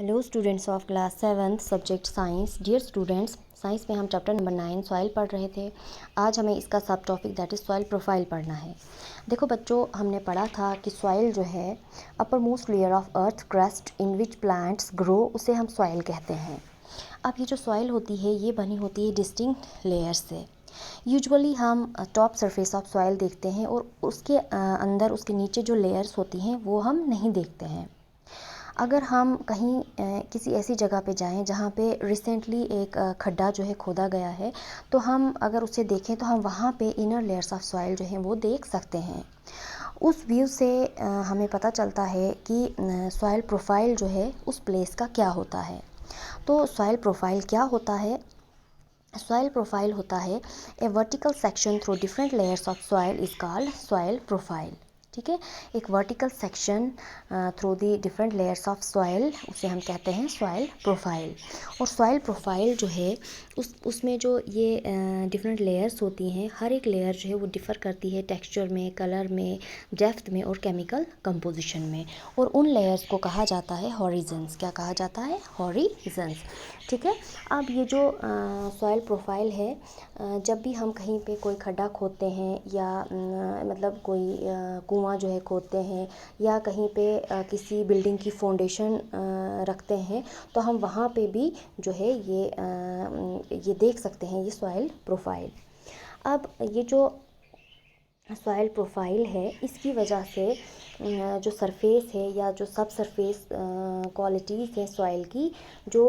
Hello students of class 7th subject science. Dear students, science में हम chapter number 9 soil पढ़ रहे थे। आज हमें इसका सब topic that is soil profile पढ़ना है। देखो बच्चों, हमने पढ़ा था कि सॉइल जो है upper most layer of earth crust in which plants grow, उसे हम सॉइल कहते हैं। अब ये जो सॉइल होती है ये बनी होती है डिस्टिंक्ट लेयर्स से। यूजुअली हम टॉप सरफेस ऑफ सॉइल देखते हैं और उसके अंदर उसके नीचे जो लेयर्स होती हैं वो हम नहीं देखते हैं। अगर हम कहीं किसी ऐसी जगह पे जाएं जहाँ पे रिसेंटली एक खड्डा जो है खोदा गया है, तो हम अगर उसे देखें तो हम वहाँ पे इनर लेयर्स ऑफ सॉइल जो हैं वो देख सकते हैं। उस व्यू से हमें पता चलता है कि सॉइल प्रोफाइल जो है उस प्लेस का क्या होता है। तो सॉइल प्रोफाइल क्या होता है? सॉइल प्रोफाइल होता है a vertical section through different layers of soil is called soil profile. ठीक है, एक vertical section through the different layers of soil, उसे हम कहते हैं सॉइल प्रोफाइल। और सॉइल प्रोफाइल जो है उसमें जो ये डिफरेंट लेयर्स होती हैं, हर एक लेयर जो है वो डिफ़र करती है टेक्सचर में, कलर में, डेप्थ में और केमिकल कंपोजिशन में। और उन लेयर्स को कहा जाता है हॉरिजन्स। क्या कहा जाता है? हॉरिजन्स। ठीक है। अब ये जो सॉइल प्रोफाइल है, जब भी हम कहीं पे कोई खड्डा खोदते हैं या मतलब कोई कुआं जो है खोदते हैं या कहीं पे किसी बिल्डिंग की फाउंडेशन रखते हैं, तो हम वहाँ पे भी जो है ये देख सकते हैं, ये सॉइल प्रोफाइल। अब ये जो सॉइल प्रोफाइल है इसकी वजह से जो सरफेस है या जो सब सरफेस क्वालिटीज़ है सॉइल की, जो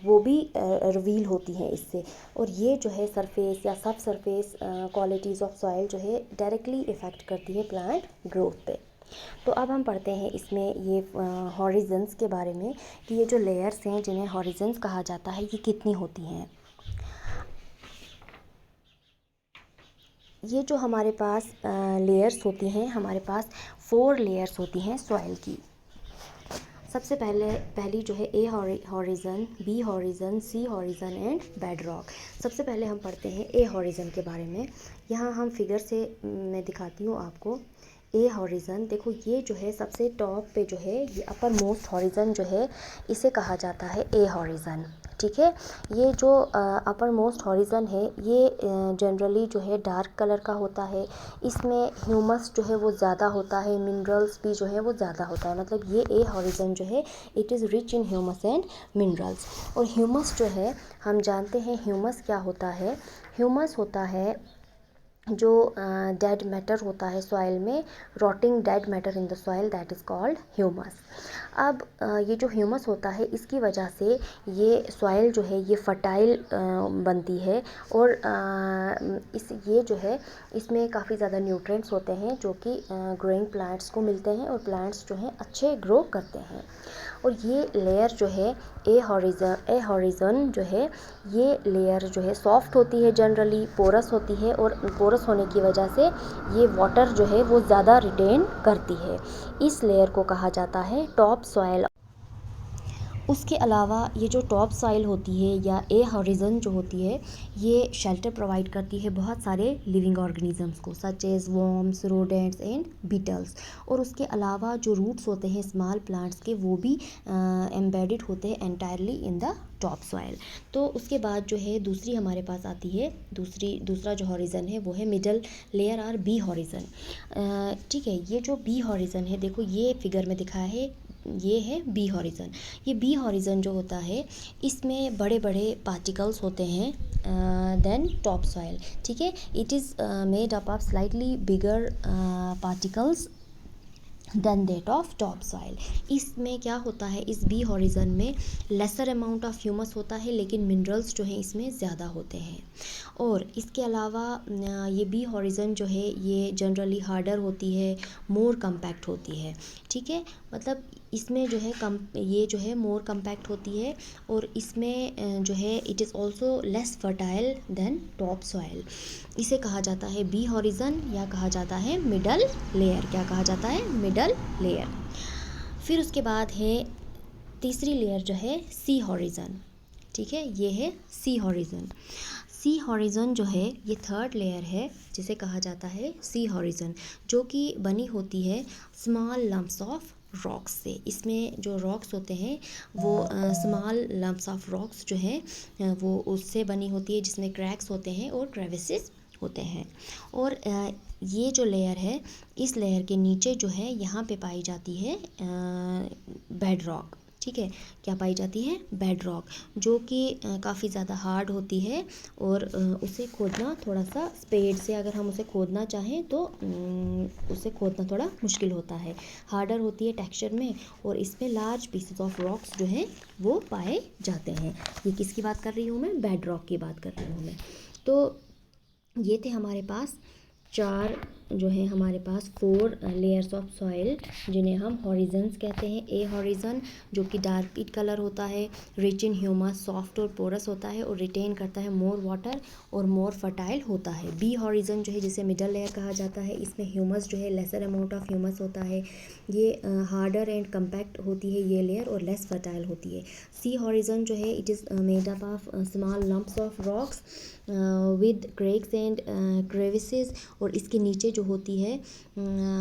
वो भी रिवील होती हैं इससे। और ये जो है सरफेस या सब सरफेस क्वालिटीज़ ऑफ सॉइल जो है डायरेक्टली इफ़ेक्ट करती है प्लांट ग्रोथ पे। तो अब हम पढ़ते हैं इसमें ये हॉरिजन्स के बारे में कि ये जो लेयर्स हैं जिन्हें हॉरिजन्स कहा जाता है ये कितनी होती हैं। ये जो हमारे पास लेयर्स होती हैं, हमारे पास 4 लेयर्स होती हैं सॉइल की। सबसे पहली जो है A horizon, B horizon, C horizon and bedrock. सबसे पहले हम पढ़ते हैं ए हॉरिजन के बारे में। यहाँ हम फिगर से मैं दिखाती हूँ आपको। ए हॉरिजन देखो, ये जो है सबसे टॉप पे जो है ये अपर मोस्ट हॉरिजन जो है इसे कहा जाता है ए हॉरिजन। ठीक है। ये जो अपर मोस्ट हॉरिजन है ये जनरली जो है डार्क कलर का होता है। इसमें ह्यूमस जो है वो ज़्यादा होता है, मिनरल्स भी जो है वो ज़्यादा होता है। मतलब ये ए हॉरिजन जो है it is rich in humus and minerals. और ह्यूमस जो है हम जानते हैं ह्यूमस क्या होता है। ह्यूमस होता है जो डेड मैटर होता है सॉइल में, rotting dead matter in the soil, that is called humus. अब ये जो ह्यूमस होता है इसकी वजह से ये सॉइल जो है ये फर्टाइल बनती है। और ये जो है इसमें काफ़ी ज़्यादा न्यूट्रिएंट्स होते हैं जो कि ग्रोइंग प्लांट्स को मिलते हैं और प्लांट्स जो हैं अच्छे ग्रो करते हैं। और ये लेयर जो है ए हॉरिजन जो है ये लेयर जो है सॉफ्ट होती है, जनरली पोरस होती है। और पोरस होने की वजह से ये वाटर जो है वो ज़्यादा रिटेन करती है। इस लेयर को कहा जाता है टॉप सॉइल। उसके अलावा ये जो टॉप सॉइल होती है या ए हॉरिजन जो होती है ये शेल्टर प्रोवाइड करती है बहुत सारे लिविंग ऑर्गेनिजम्स को, such as worms, rodents and beetles. और उसके अलावा जो रूट्स होते हैं स्मॉल प्लांट्स के वो भी एम्बेडेड होते हैं entirely in the top soil. तो उसके बाद जो है दूसरी हमारे पास आती है, दूसरा जो हॉरिजन है वो है मिडल लेयर और बी हॉरिजन। ठीक है, ये जो बी हॉरिजन है देखो ये फिगर में दिखाया है, ये है बी हॉरिजन। ये बी हॉरिजन जो होता है इसमें बड़े बड़े पार्टिकल्स होते हैं देन टॉप सॉइल। ठीक है, it is made up of slightly bigger particles than that of top soil. इसमें क्या होता है, इस बी हॉरिजन में लेसर अमाउंट ऑफ ह्यूमस होता है लेकिन मिनरल्स जो हैं इसमें ज़्यादा होते हैं। और इसके अलावा ये बी हॉरिजन जो है ये जनरली हार्डर होती है, मोर कम्पैक्ट होती है। ठीक है, मतलब इसमें जो है ये जो है मोर कम्पैक्ट होती है। और इसमें जो है it is also less fertile than top soil. इसे कहा जाता है बी हॉरिजन या कहा जाता है मिडल लेयर। क्या कहा जाता है? Middle layer. फिर उसके बाद है तीसरी लेयर जो है सी हॉरिजन। ठीक है, ये है सी हॉरिजन। सी हॉरिजन जो है ये थर्ड लेयर है जिसे कहा जाता है सी हॉरिजन, जो कि बनी होती है स्मॉल लम्प्स ऑफ रॉक्स से। इसमें जो रॉक्स होते हैं वो स्मॉल लम्प्स ऑफ रॉक्स जो है वो उससे बनी होती है, जिसमें क्रैक्स होते हैं और क्रेविसेस होते हैं। और ये जो लेयर है, इस लेयर के नीचे जो है यहाँ पे पाई जाती है बेड रॉक। ठीक है, क्या पाई जाती है? बेड रॉक, जो कि काफ़ी ज़्यादा हार्ड होती है और उसे खोदना थोड़ा सा, स्पेड से अगर हम उसे खोदना चाहें तो उसे खोदना थोड़ा मुश्किल होता है, हार्डर होती है टेक्सचर में, और इसमें लार्ज पीसेस ऑफ रॉक्स जो हैं वो पाए जाते हैं। ये किसकी बात कर रही हूँ मैं? बेड रॉक की बात कर रही हूँ मैं। तो ये थे हमारे पास 4 जो है हमारे पास 4 लेयर्स ऑफ सॉइल, जिन्हें हम हॉरिजन्स कहते हैं। ए हॉरिजन जो कि डार्क पीट कलर होता है, रिच इन ह्यूमस, सॉफ्ट और पोरस होता है और रिटेन करता है मोर वाटर और मोर फर्टाइल होता है। बी हॉरिजन जो है, जिसे मिडल लेयर कहा जाता है, इसमें ह्यूमस जो है लेसर अमाउंट ऑफ ह्यूमस होता है, ये हार्डर एंड कम्पैक्ट होती है ये लेयर और लेस फर्टाइल होती है। सी हॉरिजन जो है, it is made up of small lumps of rocks with cracks and crevices, और इसके नीचे जो होती है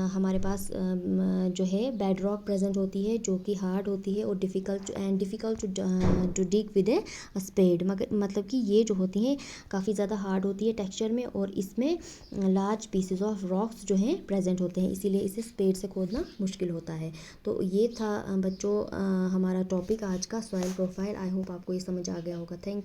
हमारे पास जो है बेड रॉक प्रेजेंट होती है, जो कि हार्ड होती है और difficult to dig with a spade. मगर मतलब कि ये जो होती हैं काफ़ी ज़्यादा हार्ड होती है टेक्सचर में, और इसमें लार्ज पीसेस ऑफ रॉक्स जो हैं प्रेजेंट होते हैं, इसीलिए इसे स्पेड से खोदना मुश्किल होता है। तो ये था बच्चों हमारा टॉपिक आज का, सॉइल प्रोफाइल। आई होप आपको ये समझ आ गया होगा। Thank you.